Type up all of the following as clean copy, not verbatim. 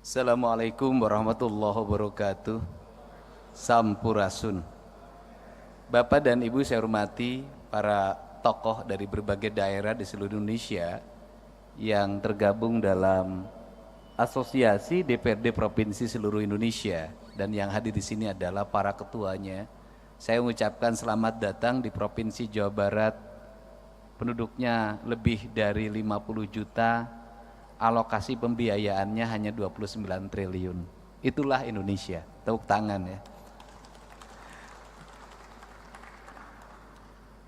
Assalamualaikum warahmatullahi wabarakatuh. Sampurasun. Bapak dan Ibu saya hormati para tokoh dari berbagai daerah di seluruh Indonesia yang tergabung dalam Asosiasi DPRD Provinsi seluruh Indonesia, dan yang hadir di sini adalah para ketuanya. Saya mengucapkan selamat datang di Provinsi Jawa Barat. Penduduknya lebih dari 50 juta, alokasi pembiayaannya hanya 29 triliun. Itulah Indonesia. Tepuk tangan ya.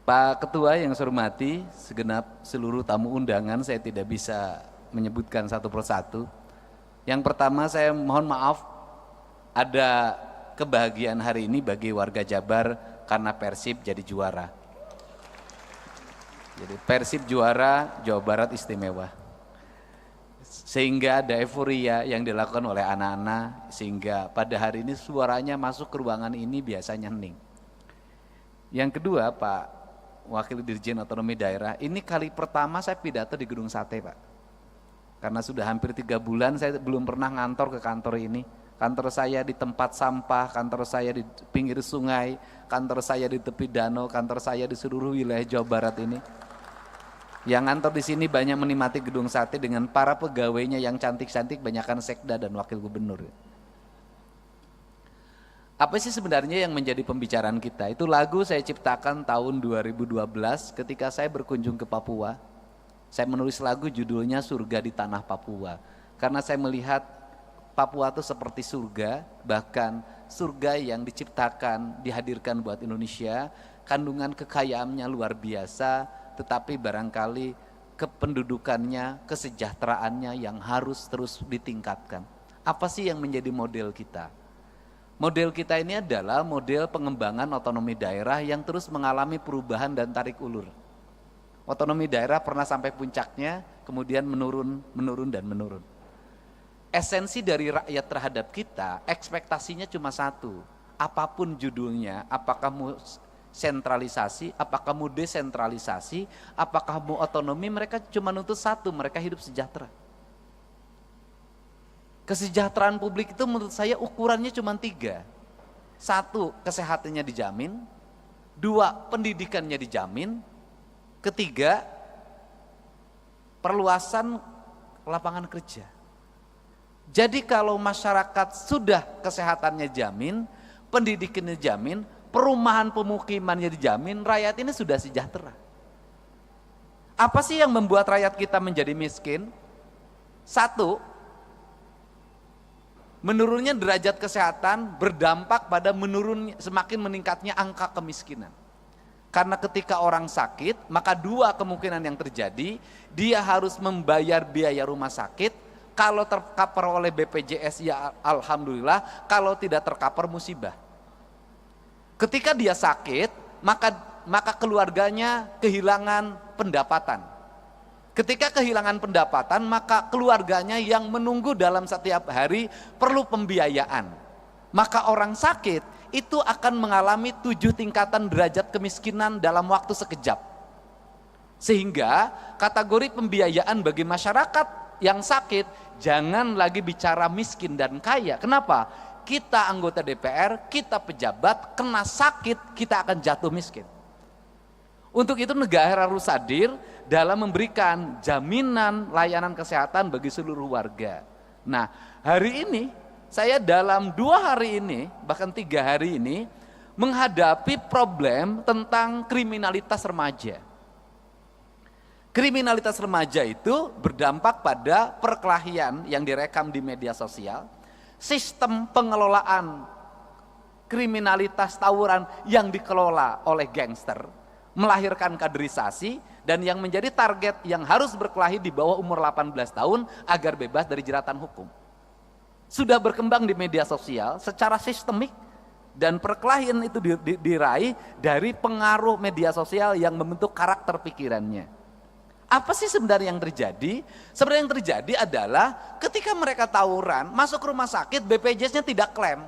Pak Ketua yang saya hormati, segenap seluruh tamu undangan, saya tidak bisa menyebutkan satu persatu. Yang pertama saya mohon maaf, ada kebahagiaan hari ini bagi warga Jabar karena Persib jadi juara. Jadi Persib juara, Jawa Barat istimewa. Sehingga ada euforia yang dilakukan oleh anak-anak, sehingga pada hari ini suaranya masuk ke ruangan ini biasanya hening. Yang kedua, Pak Wakil Dirjen Otonomi Daerah, ini kali pertama saya pidato di Gedung Sate, Pak. Karena sudah hampir 3 bulan saya belum pernah ngantor ke kantor ini. Kantor saya di tempat sampah, kantor saya di pinggir sungai, kantor saya di tepi danau, kantor saya di seluruh wilayah Jawa Barat ini. Yang ngantor di sini banyak menikmati Gedung Sate dengan para pegawainya yang cantik-cantik, banyakkan sekda dan wakil gubernur. Apa sih sebenarnya yang menjadi pembicaraan kita? Itu lagu saya ciptakan tahun 2012 ketika saya berkunjung ke Papua. Saya menulis lagu judulnya Surga di Tanah Papua. Karena saya melihat Papua itu seperti surga, bahkan surga yang diciptakan, dihadirkan buat Indonesia. Kandungan kekayaannya luar biasa, tetapi barangkali kependudukannya, kesejahteraannya yang harus terus ditingkatkan. Apa sih yang menjadi model kita? Model kita ini adalah model pengembangan otonomi daerah yang terus mengalami perubahan dan tarik ulur. Otonomi daerah pernah sampai puncaknya, kemudian menurun dan menurun. Esensi dari rakyat terhadap kita, ekspektasinya cuma satu. Apapun judulnya, apakah mau sentralisasi, apakah mau desentralisasi, apakah mau otonomi, mereka cuma nuntut satu, mereka hidup sejahtera. Kesejahteraan publik itu menurut saya ukurannya cuma 3. 1, kesehatannya dijamin. 2, pendidikannya dijamin. 3, perluasan lapangan kerja. Jadi kalau masyarakat sudah kesehatannya jamin, pendidikannya jamin, perumahan pemukimannya dijamin, rakyat ini sudah sejahtera. Apa sih yang membuat rakyat kita menjadi miskin? 1, menurunnya derajat kesehatan berdampak pada semakin meningkatnya angka kemiskinan. Karena ketika orang sakit, maka 2 kemungkinan yang terjadi, dia harus membayar biaya rumah sakit. Kalau tercover oleh BPJS ya alhamdulillah, kalau tidak tercover musibah. Ketika dia sakit, maka keluarganya kehilangan pendapatan. Ketika kehilangan pendapatan, maka keluarganya yang menunggu dalam setiap hari perlu pembiayaan. Maka orang sakit itu akan mengalami 7 tingkatan derajat kemiskinan dalam waktu sekejap. Sehingga kategori pembiayaan bagi masyarakat yang sakit, jangan lagi bicara miskin dan kaya. Kenapa? Kita anggota DPR, kita pejabat, kena sakit, kita akan jatuh miskin. Untuk itu negara harus hadir dalam memberikan jaminan layanan kesehatan bagi seluruh warga. Nah, hari ini saya dalam 2 hari ini, bahkan 3 hari ini, menghadapi problem tentang kriminalitas remaja. Kriminalitas remaja itu berdampak pada perkelahian yang direkam di media sosial, sistem pengelolaan kriminalitas tawuran yang dikelola oleh gangster, melahirkan kaderisasi, dan yang menjadi target yang harus berkelahi di bawah umur 18 tahun agar bebas dari jeratan hukum. Sudah berkembang di media sosial secara sistemik, dan perkelahian itu diraih dari pengaruh media sosial yang membentuk karakter pikirannya. Apa sih sebenarnya yang terjadi? Sebenarnya yang terjadi adalah ketika mereka tawuran, masuk rumah sakit, BPJS-nya tidak klaim.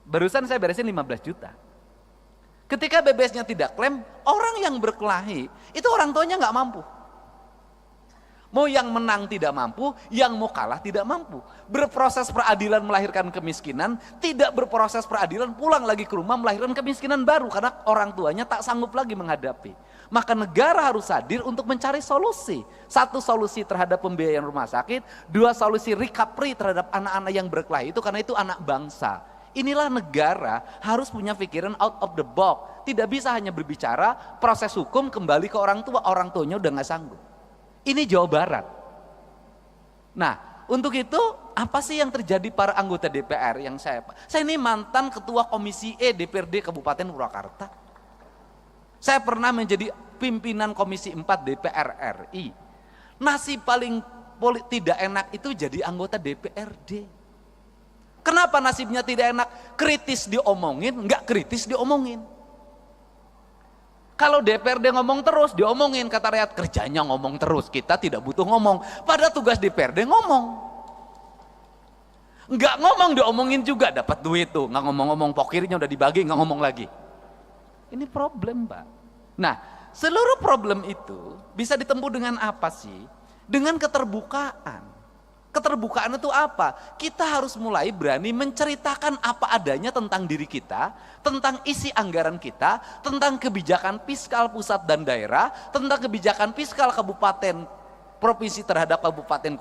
Barusan saya beresin 15 juta. Ketika BPJS-nya tidak klaim, orang yang berkelahi, itu orang tuanya nggak mampu. Mau yang menang tidak mampu, yang mau kalah tidak mampu. Berproses peradilan melahirkan kemiskinan, tidak berproses peradilan pulang lagi ke rumah melahirkan kemiskinan baru karena orang tuanya tak sanggup lagi menghadapi. Maka negara harus hadir untuk mencari solusi. Satu, solusi terhadap pembiayaan rumah sakit. Dua, solusi recovery terhadap anak-anak yang berkelahi itu karena itu anak bangsa. Inilah negara harus punya pikiran out of the box. Tidak bisa hanya berbicara proses hukum kembali ke orang tuanya udah gak sanggup. Ini Jawa Barat. Nah, untuk itu apa sih yang terjadi para anggota DPR yang saya ini mantan ketua Komisi E DPRD Kabupaten Purwakarta. Saya pernah menjadi pimpinan Komisi 4 DPR RI. Nasib paling tidak enak itu jadi anggota DPRD. Kenapa nasibnya tidak enak? Kritis diomongin, enggak kritis diomongin. Kalau DPRD ngomong terus, diomongin, kata rakyat, kerjanya ngomong terus, kita tidak butuh ngomong. Padahal tugas DPRD ngomong. Enggak ngomong, diomongin juga, dapat duit tuh. Enggak ngomong-ngomong, pokirnya udah dibagi, enggak ngomong lagi. Ini problem, Pak. Nah, seluruh problem itu bisa ditempuh dengan apa sih? Dengan keterbukaan. Keterbukaan itu apa? Kita harus mulai berani menceritakan apa adanya tentang diri kita, tentang isi anggaran kita, tentang kebijakan fiskal pusat dan daerah, tentang kebijakan fiskal kabupaten, provinsi terhadap kabupaten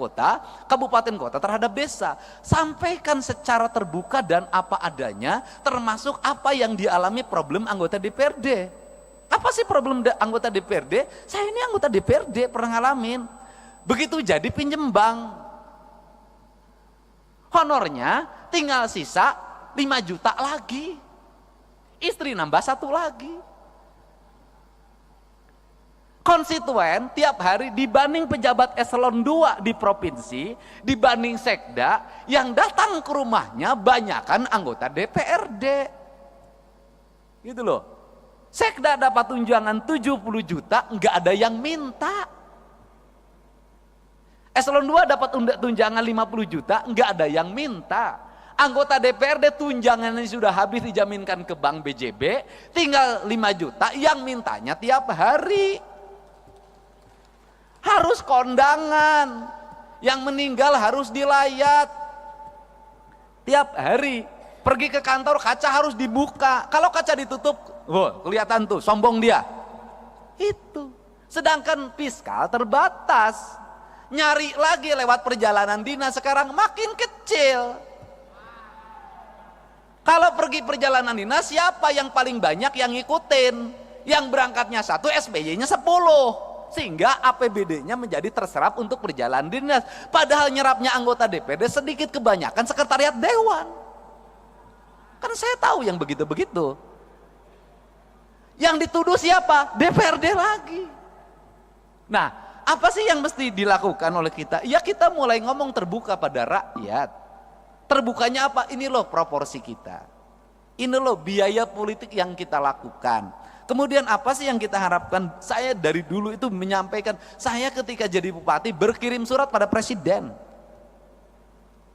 kota terhadap desa. Sampaikan secara terbuka dan apa adanya, termasuk apa yang dialami problem anggota DPRD. Apa sih problem anggota DPRD? Saya ini anggota DPRD, pernah ngalamin. Begitu jadi pinjem bank, honornya tinggal sisa 5 juta lagi. Istri nambah 1 lagi. Konstituen tiap hari dibanding pejabat eselon 2 di provinsi, dibanding sekda, yang datang ke rumahnya banyakan anggota DPRD. Gitu loh. Sekda dapat tunjangan 70 juta, enggak ada yang minta. Eselon 2 dapat tunjangan 50 juta, enggak ada yang minta. Anggota DPRD tunjangannya sudah habis dijaminkan ke Bank BJB, tinggal 5 juta yang mintanya tiap hari. Harus kondangan, yang meninggal harus dilayat. Tiap hari, pergi ke kantor kaca harus dibuka. Kalau kaca ditutup, kelihatan tuh, sombong dia. Itu. Sedangkan fiskal terbatas. Nyari lagi lewat perjalanan dinas sekarang makin kecil. Kalau pergi perjalanan dinas, siapa yang paling banyak yang ngikutin? Yang berangkatnya 1, SPY-nya 10. Sehingga APBD-nya menjadi terserap untuk perjalanan dinas. Padahal nyerapnya anggota DPRD sedikit, kebanyakan sekretariat dewan. Kan saya tahu yang begitu-begitu. Yang dituduh siapa? DPRD lagi. Nah, apa sih yang mesti dilakukan oleh kita? Ya kita mulai ngomong terbuka pada rakyat. Terbukanya apa? Ini loh proporsi kita. Ini loh biaya politik yang kita lakukan. Kemudian apa sih yang kita harapkan? Saya dari dulu itu menyampaikan, saya ketika jadi bupati berkirim surat pada presiden.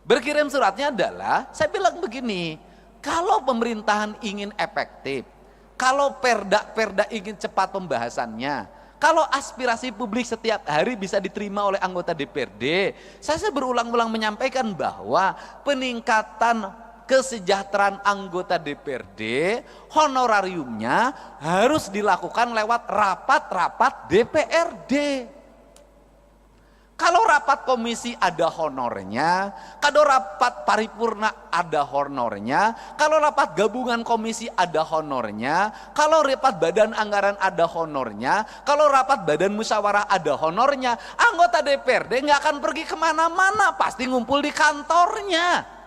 Berkirim suratnya adalah, saya bilang begini, kalau pemerintahan ingin efektif, kalau perda ingin cepat pembahasannya, kalau aspirasi publik setiap hari bisa diterima oleh anggota DPRD, saya berulang-ulang menyampaikan bahwa peningkatan kesejahteraan anggota DPRD, honorariumnya harus dilakukan lewat rapat-rapat DPRD. Kalau rapat komisi ada honornya, kalau rapat paripurna ada honornya, kalau rapat gabungan komisi ada honornya, kalau rapat badan anggaran ada honornya, kalau rapat badan musyawarah ada honornya, anggota DPRD nggak akan pergi kemana-mana, pasti ngumpul di kantornya.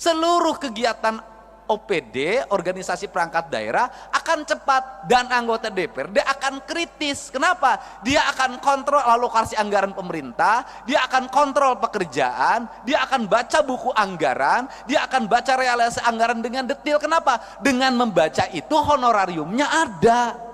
Seluruh kegiatan OPD, organisasi perangkat daerah akan cepat dan anggota DPRD akan kritis. Kenapa? Dia akan kontrol alokasi anggaran pemerintah, dia akan kontrol pekerjaan, dia akan baca buku anggaran, dia akan baca realisasi anggaran dengan detail. Kenapa? Dengan membaca itu honorariumnya ada.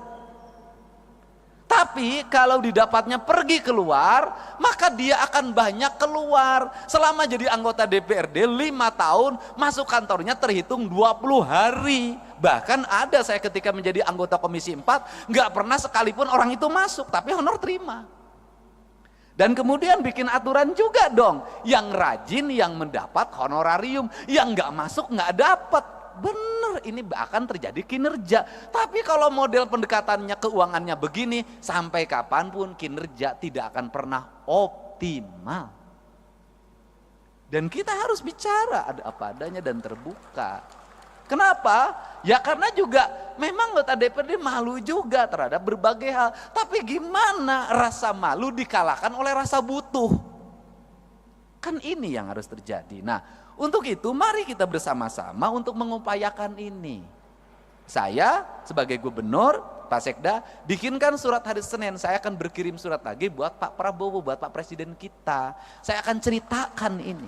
Tapi kalau didapatnya pergi keluar, maka dia akan banyak keluar. Selama jadi anggota DPRD 5 tahun, masuk kantornya terhitung 20 hari. Bahkan ada saya ketika menjadi anggota Komisi 4, nggak pernah sekalipun orang itu masuk, tapi honor terima. Dan kemudian bikin aturan juga dong, yang rajin yang mendapat honorarium, yang nggak masuk nggak dapat. Bener, ini akan terjadi kinerja. Tapi kalau model pendekatannya keuangannya begini, sampai kapanpun kinerja tidak akan pernah optimal. Dan kita harus bicara ada apa adanya dan terbuka. Kenapa? Ya karena juga memang anggota DPRD malu juga terhadap berbagai hal. Tapi gimana rasa malu dikalahkan oleh rasa butuh? Kan ini yang harus terjadi. Nah, untuk itu mari kita bersama-sama untuk mengupayakan ini. Saya sebagai gubernur, Pak Sekda, bikinkan surat hari Senin. Saya akan berkirim surat lagi buat Pak Prabowo, buat Pak Presiden kita. Saya akan ceritakan ini.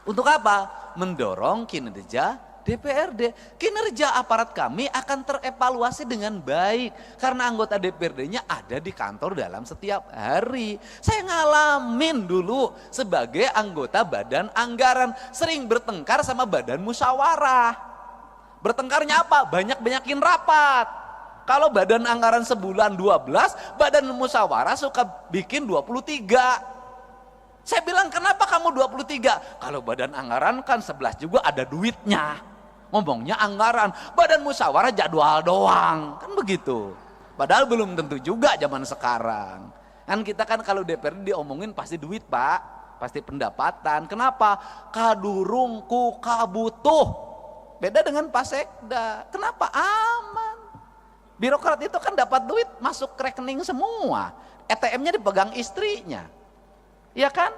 Untuk apa? Mendorong kinerja DPRD. Kinerja aparat kami akan terevaluasi dengan baik. Karena anggota DPRD-nya ada di kantor dalam setiap hari. Saya ngalamin dulu sebagai anggota badan anggaran. Sering bertengkar sama badan musyawarah. Bertengkarnya apa? Banyak-banyakin rapat. Kalau badan anggaran sebulan 12, badan musyawarah suka bikin 23. Saya bilang kenapa kamu 23? Kalau badan anggaran kan 11 juga ada duitnya. Ngomongnya anggaran, badan musyawarah jadwal doang, kan begitu. Padahal belum tentu juga zaman sekarang. Kan kita kan kalau DPRD diomongin pasti duit Pak, pasti pendapatan. Kenapa? Kadurung ku kabutuh. Beda dengan Pak Sekda. Kenapa? Aman. Birokrat itu kan dapat duit masuk ke rekening semua. ATM-nya dipegang istrinya. Iya kan?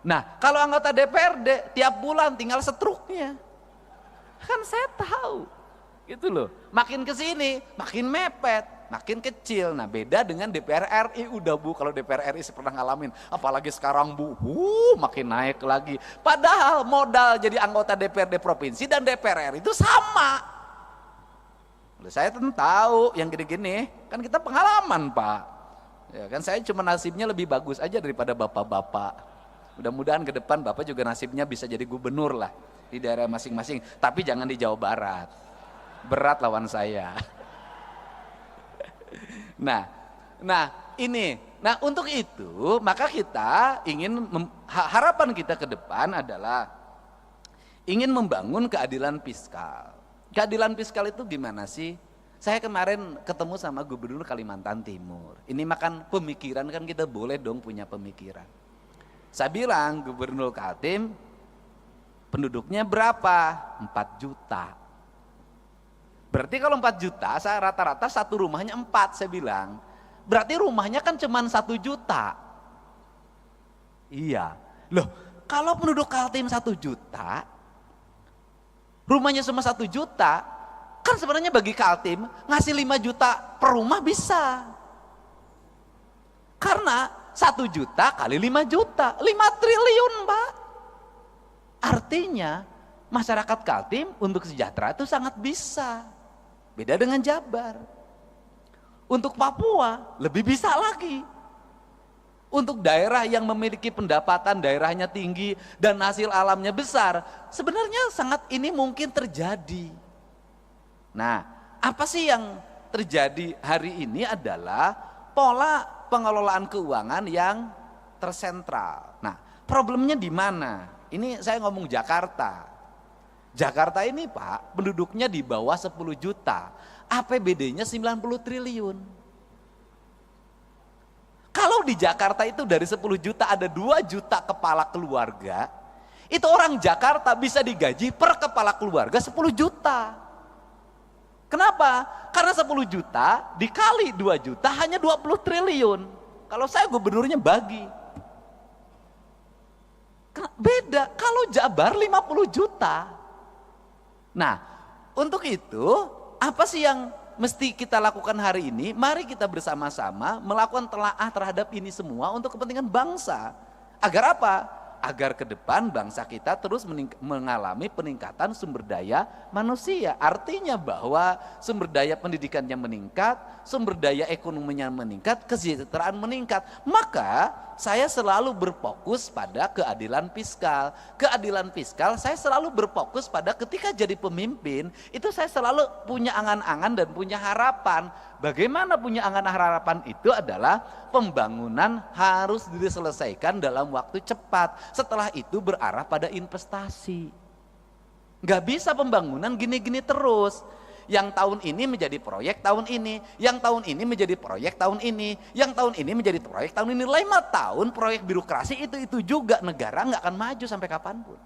Nah, kalau anggota DPRD tiap bulan tinggal setruknya. Kan saya tahu, gitu loh. Makin ke sini, makin mepet, makin kecil. Nah, beda dengan DPR RI udah Bu. Kalau DPR RI saya pernah ngalamin, apalagi sekarang Bu, makin naik lagi. Padahal modal jadi anggota DPRD provinsi dan DPR RI itu sama. Saya tentu tahu yang gini-gini, kan kita pengalaman Pak. Ya kan saya cuma nasibnya lebih bagus aja daripada bapak-bapak. Mudah-mudahan ke depan Bapak juga nasibnya bisa jadi gubernur lah di daerah masing-masing, tapi jangan di Jawa Barat. Berat lawan saya. Nah untuk itu maka kita ingin harapan kita ke depan adalah ingin membangun keadilan fiskal. Keadilan fiskal itu gimana sih? Saya kemarin ketemu sama Gubernur Kalimantan Timur. Ini makan pemikiran, kan kita boleh dong punya pemikiran. Saya bilang, Gubernur Kaltim, penduduknya berapa? 4 juta. Berarti kalau 4 juta, saya rata-rata satu rumahnya 4, saya bilang. Berarti rumahnya kan cuma 1 juta. Iya. Loh, kalau penduduk Kaltim 1 juta, rumahnya cuma 1 juta, kan sebenarnya bagi Kaltim ngasih 5 juta per rumah bisa. Karena 1 juta kali 5 juta, 5 triliun Pak. Artinya masyarakat Kaltim untuk sejahtera itu sangat bisa. Beda dengan Jabar. Untuk Papua lebih bisa lagi. Untuk daerah yang memiliki pendapatan daerahnya tinggi dan hasil alamnya besar, sebenarnya sangat ini mungkin terjadi. Nah, apa sih yang terjadi hari ini adalah pola pengelolaan keuangan yang tersentral. Nah, problemnya di mana? Ini saya ngomong Jakarta. Jakarta ini Pak, penduduknya di bawah 10 juta. APBD-nya 90 triliun. Kalau di Jakarta itu dari 10 juta ada 2 juta kepala keluarga, itu orang Jakarta bisa digaji per kepala keluarga 10 juta. Kenapa? Karena 10 juta dikali 2 juta hanya 20 triliun. Kalau saya gubernurnya bagi. Beda, kalau Jabar 50 juta. Nah, untuk itu apa sih yang mesti kita lakukan hari ini? Mari kita bersama-sama melakukan telaah terhadap ini semua untuk kepentingan bangsa. Agar apa? Agar ke depan bangsa kita terus mengalami peningkatan sumber daya manusia. Artinya bahwa sumber daya pendidikannya meningkat, sumber daya ekonominya meningkat, kesejahteraan meningkat. Maka saya selalu berfokus pada keadilan fiskal. Keadilan fiskal saya selalu berfokus pada ketika jadi pemimpin, itu saya selalu punya angan-angan dan punya harapan. Bagaimana punya angan harapan itu adalah pembangunan harus diselesaikan dalam waktu cepat. Setelah itu berarah pada investasi. Nggak bisa pembangunan gini-gini terus. Yang tahun ini menjadi proyek tahun ini, yang tahun ini menjadi proyek tahun ini, yang tahun ini menjadi proyek tahun ini. 5 tahun proyek birokrasi itu juga, negara nggak akan maju sampai kapanpun.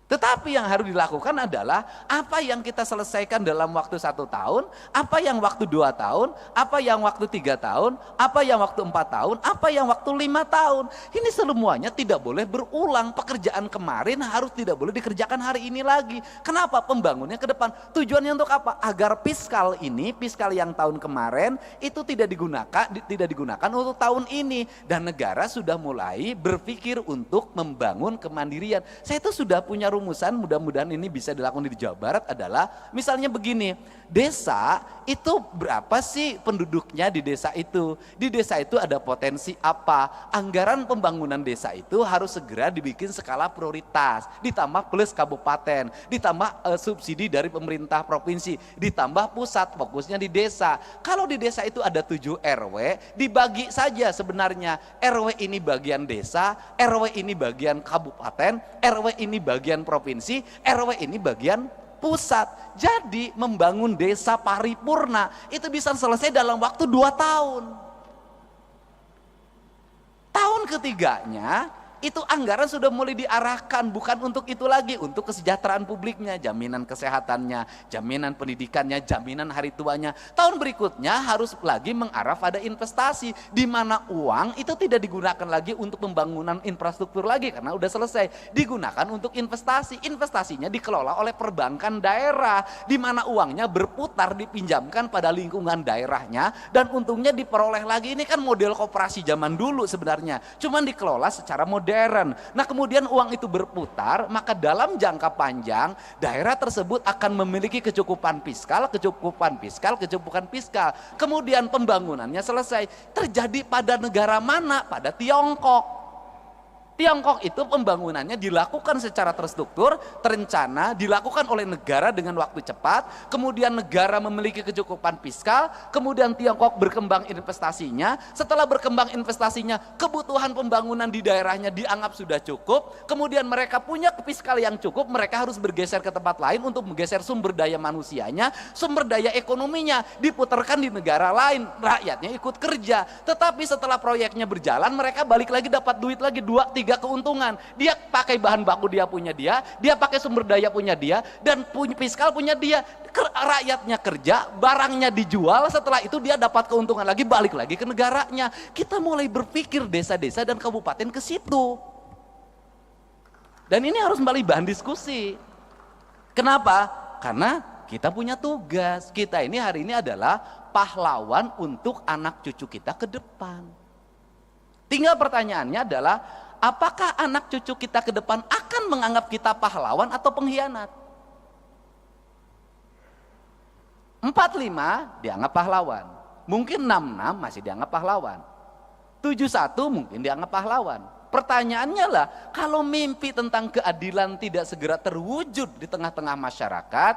Tetapi yang harus dilakukan adalah apa yang kita selesaikan dalam waktu 1 tahun, apa yang waktu 2 tahun, apa yang waktu 3 tahun, apa yang waktu 4 tahun, apa yang waktu 5 tahun. Ini semuanya tidak boleh berulang. Pekerjaan kemarin harus tidak boleh dikerjakan hari ini lagi. Kenapa? Pembangunnya ke depan. Tujuannya untuk apa? Agar fiskal ini, fiskal yang tahun kemarin itu tidak digunakan untuk tahun ini. Dan negara sudah mulai berpikir untuk membangun kemandirian. Saya itu sudah punya rumusan, mudah-mudahan ini bisa dilakukan di Jawa Barat, adalah misalnya begini, desa itu berapa sih penduduknya di desa itu? Di desa itu ada potensi apa? Anggaran pembangunan desa itu harus segera dibikin skala prioritas, ditambah plus kabupaten, ditambah subsidi dari pemerintah provinsi, ditambah pusat fokusnya di desa. Kalau di desa itu ada 7 RW, dibagi saja sebenarnya. RW ini bagian desa, RW ini bagian kabupaten, RW ini bagian provinsi, RW ini bagian pusat. Jadi membangun desa paripurna itu bisa selesai dalam waktu 2 tahun. Tahun ketiganya itu anggaran sudah mulai diarahkan, bukan untuk itu lagi, untuk kesejahteraan publiknya, jaminan kesehatannya, jaminan pendidikannya, jaminan hari tuanya. Tahun berikutnya harus lagi mengarah pada investasi, di mana uang itu tidak digunakan lagi untuk pembangunan infrastruktur lagi karena udah selesai, digunakan untuk investasi. Investasinya dikelola oleh perbankan daerah, di mana uangnya berputar, dipinjamkan pada lingkungan daerahnya, dan untungnya diperoleh lagi. Ini kan model koperasi zaman dulu sebenarnya, cuman dikelola secara modern. Nah kemudian uang itu berputar, maka dalam jangka panjang daerah tersebut akan memiliki kecukupan fiskal. Kemudian pembangunannya selesai. Terjadi pada negara mana? Pada Tiongkok. Tiongkok itu pembangunannya dilakukan secara terstruktur, terencana, dilakukan oleh negara dengan waktu cepat, kemudian negara memiliki kecukupan fiskal, kemudian Tiongkok berkembang investasinya, setelah berkembang investasinya, kebutuhan pembangunan di daerahnya dianggap sudah cukup, kemudian mereka punya fiskal yang cukup, mereka harus bergeser ke tempat lain untuk menggeser sumber daya manusianya, sumber daya ekonominya, diputarkan di negara lain, rakyatnya ikut kerja. Tetapi setelah proyeknya berjalan, mereka balik lagi dapat duit lagi 2-3 keuntungan. Dia pakai bahan baku dia punya dia pakai sumber daya punya dia, dan fiskal punya dia. Rakyatnya kerja, barangnya dijual, setelah itu dia dapat keuntungan lagi, balik lagi ke negaranya. Kita mulai berpikir desa-desa dan kabupaten ke situ. Dan ini harus kembali bahan diskusi. Kenapa? Karena kita punya tugas. Kita ini hari ini adalah pahlawan untuk anak cucu kita ke depan. Tinggal pertanyaannya adalah, apakah anak cucu kita ke depan akan menganggap kita pahlawan atau pengkhianat? 45 dianggap pahlawan, mungkin 66 masih dianggap pahlawan, 71 mungkin dianggap pahlawan. Pertanyaannya lah, kalau mimpi tentang keadilan tidak segera terwujud di tengah-tengah masyarakat,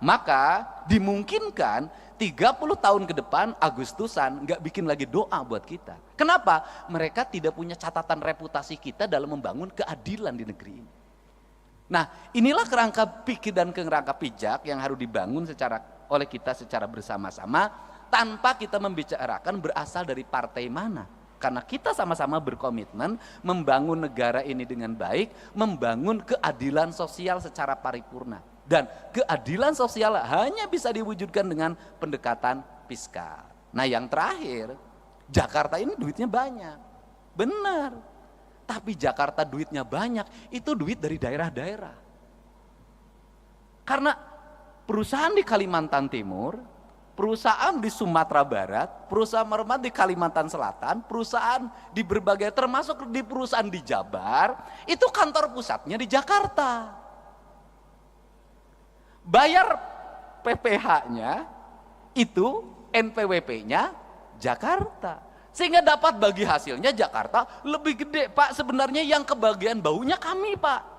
maka dimungkinkan 30 tahun ke depan Agustusan nggak bikin lagi doa buat kita. Kenapa? Mereka tidak punya catatan reputasi kita dalam membangun keadilan di negeri ini. Nah, inilah kerangka pikir dan kerangka pijak yang harus dibangun oleh kita secara bersama-sama, tanpa kita membicarakan berasal dari partai mana. Karena kita sama-sama berkomitmen membangun negara ini dengan baik, membangun keadilan sosial secara paripurna. Dan keadilan sosial hanya bisa diwujudkan dengan pendekatan fiskal. Nah yang terakhir, Jakarta ini duitnya banyak. Benar. Tapi Jakarta duitnya banyak, itu duit dari daerah-daerah. Karena perusahaan di Kalimantan Timur, perusahaan di Sumatera Barat, perusahaan di Kalimantan Selatan, perusahaan di berbagai, termasuk di perusahaan di Jabar, itu kantor pusatnya di Jakarta. Bayar PPH-nya itu NPWP-nya Jakarta. Sehingga dapat bagi hasilnya Jakarta lebih gede, Pak. Sebenarnya yang kebagian baunya kami, Pak.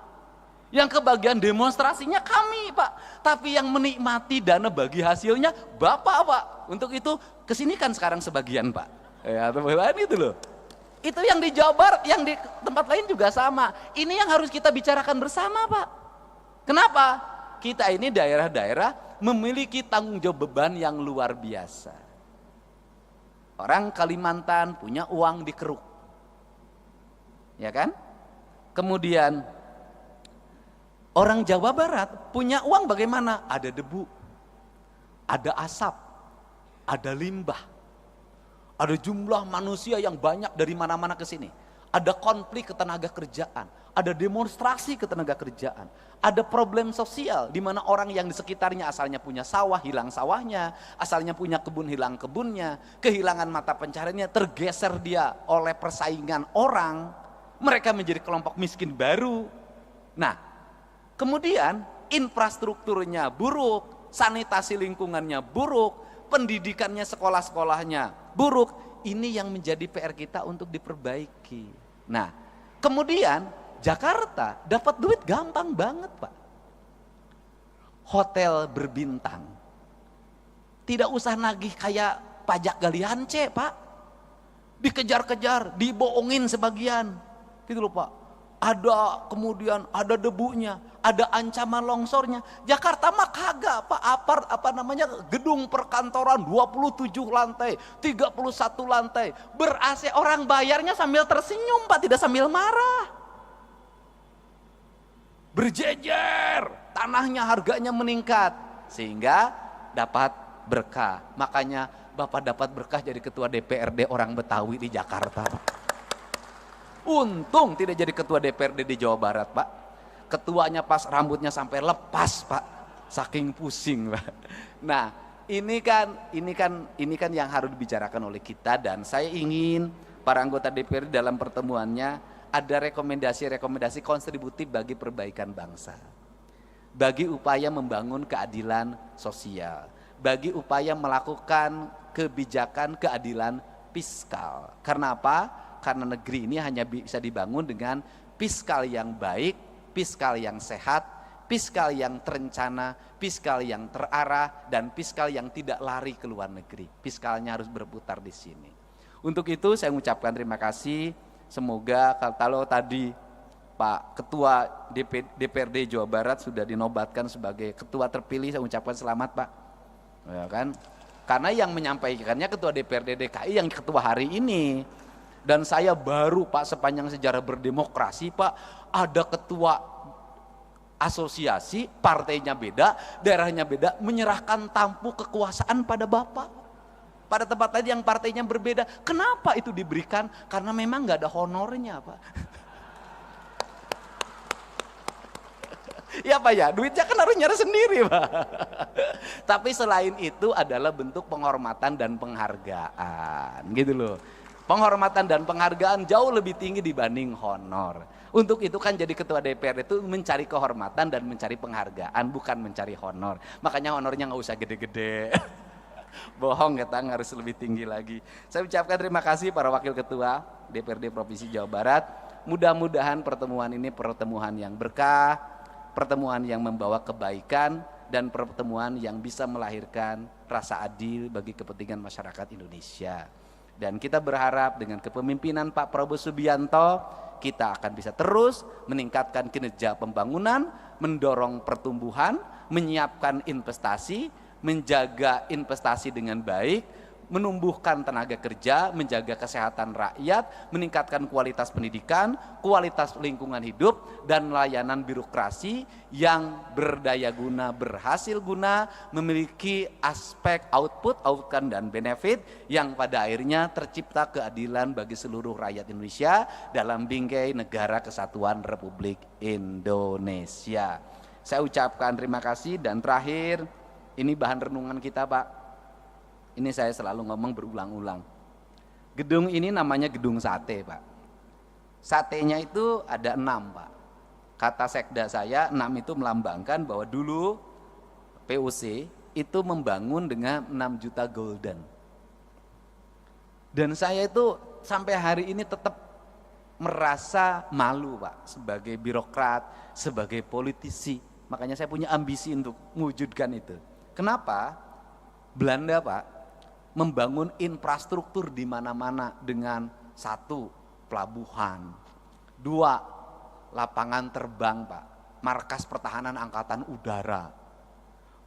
Yang kebagian demonstrasinya kami, Pak. Tapi yang menikmati dana bagi hasilnya Bapak, Pak. Untuk itu kesini kan sekarang sebagian, Pak. Ya, teman-teman itu loh. Itu yang di Jawa Barat, yang di tempat lain juga sama. Ini yang harus kita bicarakan bersama, Pak. Kenapa? Kita ini daerah-daerah memiliki tanggung jawab beban yang luar biasa. Orang Kalimantan punya uang di Keruk, ya kan? Kemudian orang Jawa Barat punya uang bagaimana? Ada debu, ada asap, ada limbah, ada jumlah manusia yang banyak dari mana-mana ke sini. Ada konflik ketenaga kerjaan, ada demonstrasi ketenaga kerjaan, ada problem sosial di mana orang yang di sekitarnya asalnya punya sawah hilang sawahnya, asalnya punya kebun hilang kebunnya, kehilangan mata pencahariannya, tergeser dia oleh persaingan orang, mereka menjadi kelompok miskin baru. Nah, kemudian infrastrukturnya buruk, sanitasi lingkungannya buruk, pendidikannya sekolah-sekolahnya buruk. Ini yang menjadi PR kita untuk diperbaiki. Nah, kemudian Jakarta dapat duit gampang banget, Pak. Hotel berbintang. Tidak usah nagih kayak pajak galian C, Pak. Dikejar-kejar, dibohongin sebagian. Gitu loh, Pak. Ada kemudian ada debunya, ada ancaman longsornya. Jakarta mah kagak, Pak. Gedung perkantoran 27 lantai, 31 lantai. Ber-AC, orang bayarnya sambil tersenyum, Pak, tidak sambil marah. Berjejer, tanahnya harganya meningkat sehingga dapat berkah. Makanya Bapak dapat berkah jadi ketua DPRD orang Betawi di Jakarta, Pak. Untung tidak jadi ketua DPRD di Jawa Barat, Pak. Ketuanya pas rambutnya sampai lepas, Pak. Saking pusing, Pak. Nah, ini kan yang harus dibicarakan oleh kita, dan saya ingin para anggota DPRD dalam pertemuannya ada rekomendasi-rekomendasi kontributif bagi perbaikan bangsa. Bagi upaya membangun keadilan sosial, bagi upaya melakukan kebijakan keadilan fiskal. Karena apa? Karena negeri ini hanya bisa dibangun dengan fiskal yang baik, fiskal yang sehat, fiskal yang terencana, fiskal yang terarah, dan fiskal yang tidak lari ke luar negeri. Fiskalnya harus berputar di sini. Untuk itu saya mengucapkan terima kasih. Semoga kalau tadi Pak Ketua DPRD Jawa Barat sudah dinobatkan sebagai ketua terpilih, saya ucapkan selamat, Pak. Ya kan? Karena yang menyampaikannya Ketua DPRD DKI yang ketua hari ini. Dan saya baru, Pak, sepanjang sejarah berdemokrasi, Pak, ada ketua asosiasi, partainya beda, daerahnya beda, menyerahkan tampuk kekuasaan pada Bapak. Pada tempat lain yang partainya berbeda. Kenapa itu diberikan? Karena memang nggak ada honornya, Pak. Ya, Pak, ya, duitnya kan harus nyari sendiri, Pak. Tapi selain itu adalah bentuk penghormatan dan penghargaan, gitu loh. Penghormatan dan penghargaan jauh lebih tinggi dibanding honor. Untuk itu kan jadi ketua DPR itu mencari kehormatan dan mencari penghargaan, bukan mencari honor. Makanya honornya nggak usah gede-gede. Bohong, ketang, harus lebih tinggi lagi. Saya ucapkan terima kasih para wakil ketua DPRD Provinsi Jawa Barat. Mudah-mudahan pertemuan ini pertemuan yang berkah, pertemuan yang membawa kebaikan, dan pertemuan yang bisa melahirkan rasa adil bagi kepentingan masyarakat Indonesia. Dan kita berharap dengan kepemimpinan Pak Prabowo Subianto, kita akan bisa terus meningkatkan kinerja pembangunan, mendorong pertumbuhan, menyiapkan investasi, menjaga investasi dengan baik, menumbuhkan tenaga kerja, menjaga kesehatan rakyat, meningkatkan kualitas pendidikan, kualitas lingkungan hidup, dan layanan birokrasi yang berdaya guna, berhasil guna, memiliki aspek output, outcome, dan benefit yang pada akhirnya tercipta keadilan bagi seluruh rakyat Indonesia dalam bingkai Negara Kesatuan Republik Indonesia. Saya ucapkan terima kasih, dan terakhir, ini bahan renungan kita, Pak. Ini saya selalu ngomong berulang-ulang. Gedung ini namanya gedung sate, Pak. Satenya itu ada 6, Pak. Kata sekda saya, 6 itu melambangkan bahwa dulu POC itu membangun dengan 6 juta golden. Dan saya itu sampai hari ini tetap merasa malu Pak, sebagai birokrat, sebagai politisi. Makanya saya punya ambisi untuk mewujudkan itu. Kenapa? Belanda Pak, membangun infrastruktur di mana-mana dengan satu, pelabuhan. Dua, lapangan terbang Pak, markas pertahanan angkatan udara.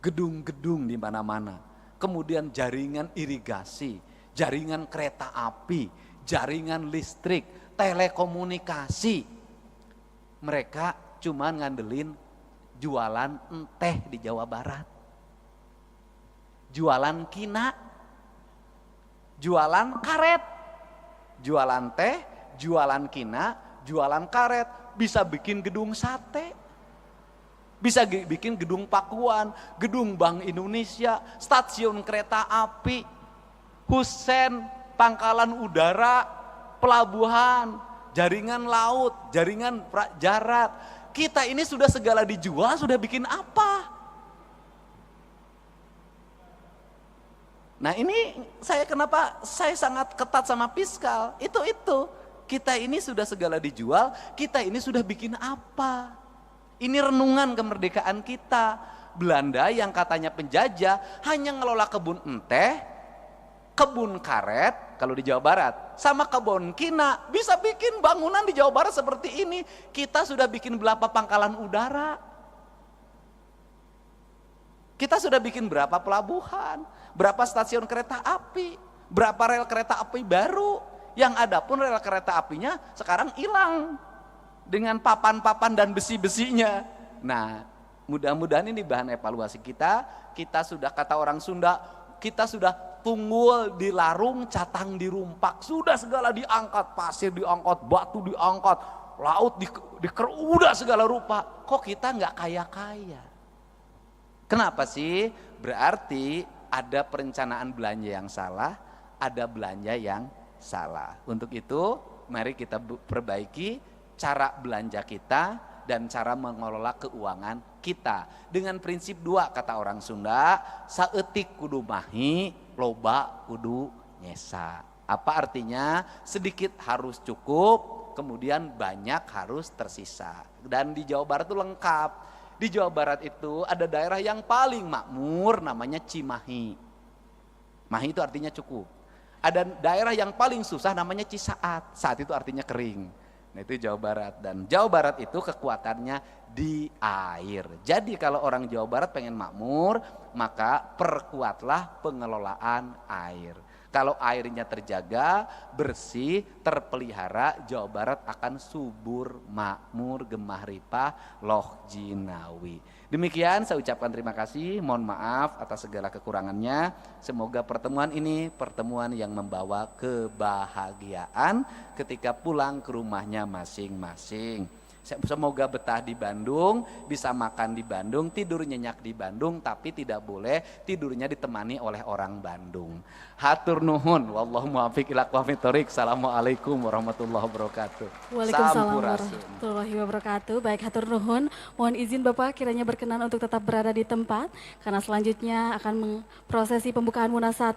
Gedung-gedung di mana-mana. Kemudian jaringan irigasi, jaringan kereta api, jaringan listrik, telekomunikasi. Mereka cuma ngandelin jualan teh di Jawa Barat. Jualan kina, jualan karet, jualan teh, jualan kina, jualan karet, bisa bikin gedung sate, bisa bikin gedung pakuan, gedung Bank Indonesia, stasiun kereta api, husen, pangkalan udara, pelabuhan, jaringan laut, jaringan darat. Kita ini sudah segala dijual, sudah bikin apa? Nah ini kenapa saya sangat ketat sama fiskal, itu. Kita ini sudah segala dijual, kita ini sudah bikin apa? Ini renungan kemerdekaan kita. Belanda yang katanya penjajah hanya ngelola kebun teh, kebun karet kalau di Jawa Barat, sama kebun kina, bisa bikin bangunan di Jawa Barat seperti ini. Kita sudah bikin berapa pangkalan udara, kita sudah bikin berapa pelabuhan, berapa stasiun kereta api, berapa rel kereta api baru. Yang ada pun rel kereta apinya sekarang hilang dengan papan-papan dan besi-besinya. Nah, mudah-mudahan ini bahan evaluasi kita. Kita sudah, kata orang Sunda, kita sudah tunggul di larung, catang di rumpak. Sudah segala diangkat, pasir diangkat, batu diangkat, laut udah segala rupa. Kok kita nggak kaya-kaya? Kenapa sih? Berarti ada perencanaan belanja yang salah, ada belanja yang salah. Untuk itu, mari kita perbaiki cara belanja kita dan cara mengelola keuangan kita. Dengan prinsip dua, kata orang Sunda, saeutik kudu mahi, loba kudu nyesa. Apa artinya? Sedikit harus cukup, kemudian banyak harus tersisa. Dan di Jawa Barat itu lengkap. Di Jawa Barat itu ada daerah yang paling makmur, namanya Cimahi. Mahi itu artinya cukup. Ada daerah yang paling susah, namanya Cisaat. Saat itu artinya kering. Nah itu Jawa Barat. Dan Jawa Barat itu kekuatannya di air. Jadi kalau orang Jawa Barat pengen makmur, maka perkuatlah pengelolaan air. Kalau airnya terjaga, bersih, terpelihara, Jawa Barat akan subur, makmur, gemah ripah, loh jinawi. Demikian saya ucapkan terima kasih, mohon maaf atas segala kekurangannya. Semoga pertemuan ini pertemuan yang membawa kebahagiaan ketika pulang ke rumahnya masing-masing. Semoga betah di Bandung, bisa makan di Bandung, tidur nyenyak di Bandung, tapi tidak boleh tidurnya ditemani oleh orang Bandung. Hatur nuhun, wallahu muwaffiq ila aqwamit thoriq. Assalamualaikum warahmatullahi wabarakatuh. Waalaikumsalam warahmatullahi wabarakatuh. Baik, hatur nuhun. Mohon izin Bapak kiranya berkenan untuk tetap berada di tempat, karena selanjutnya akan prosesi pembukaan Munas 1.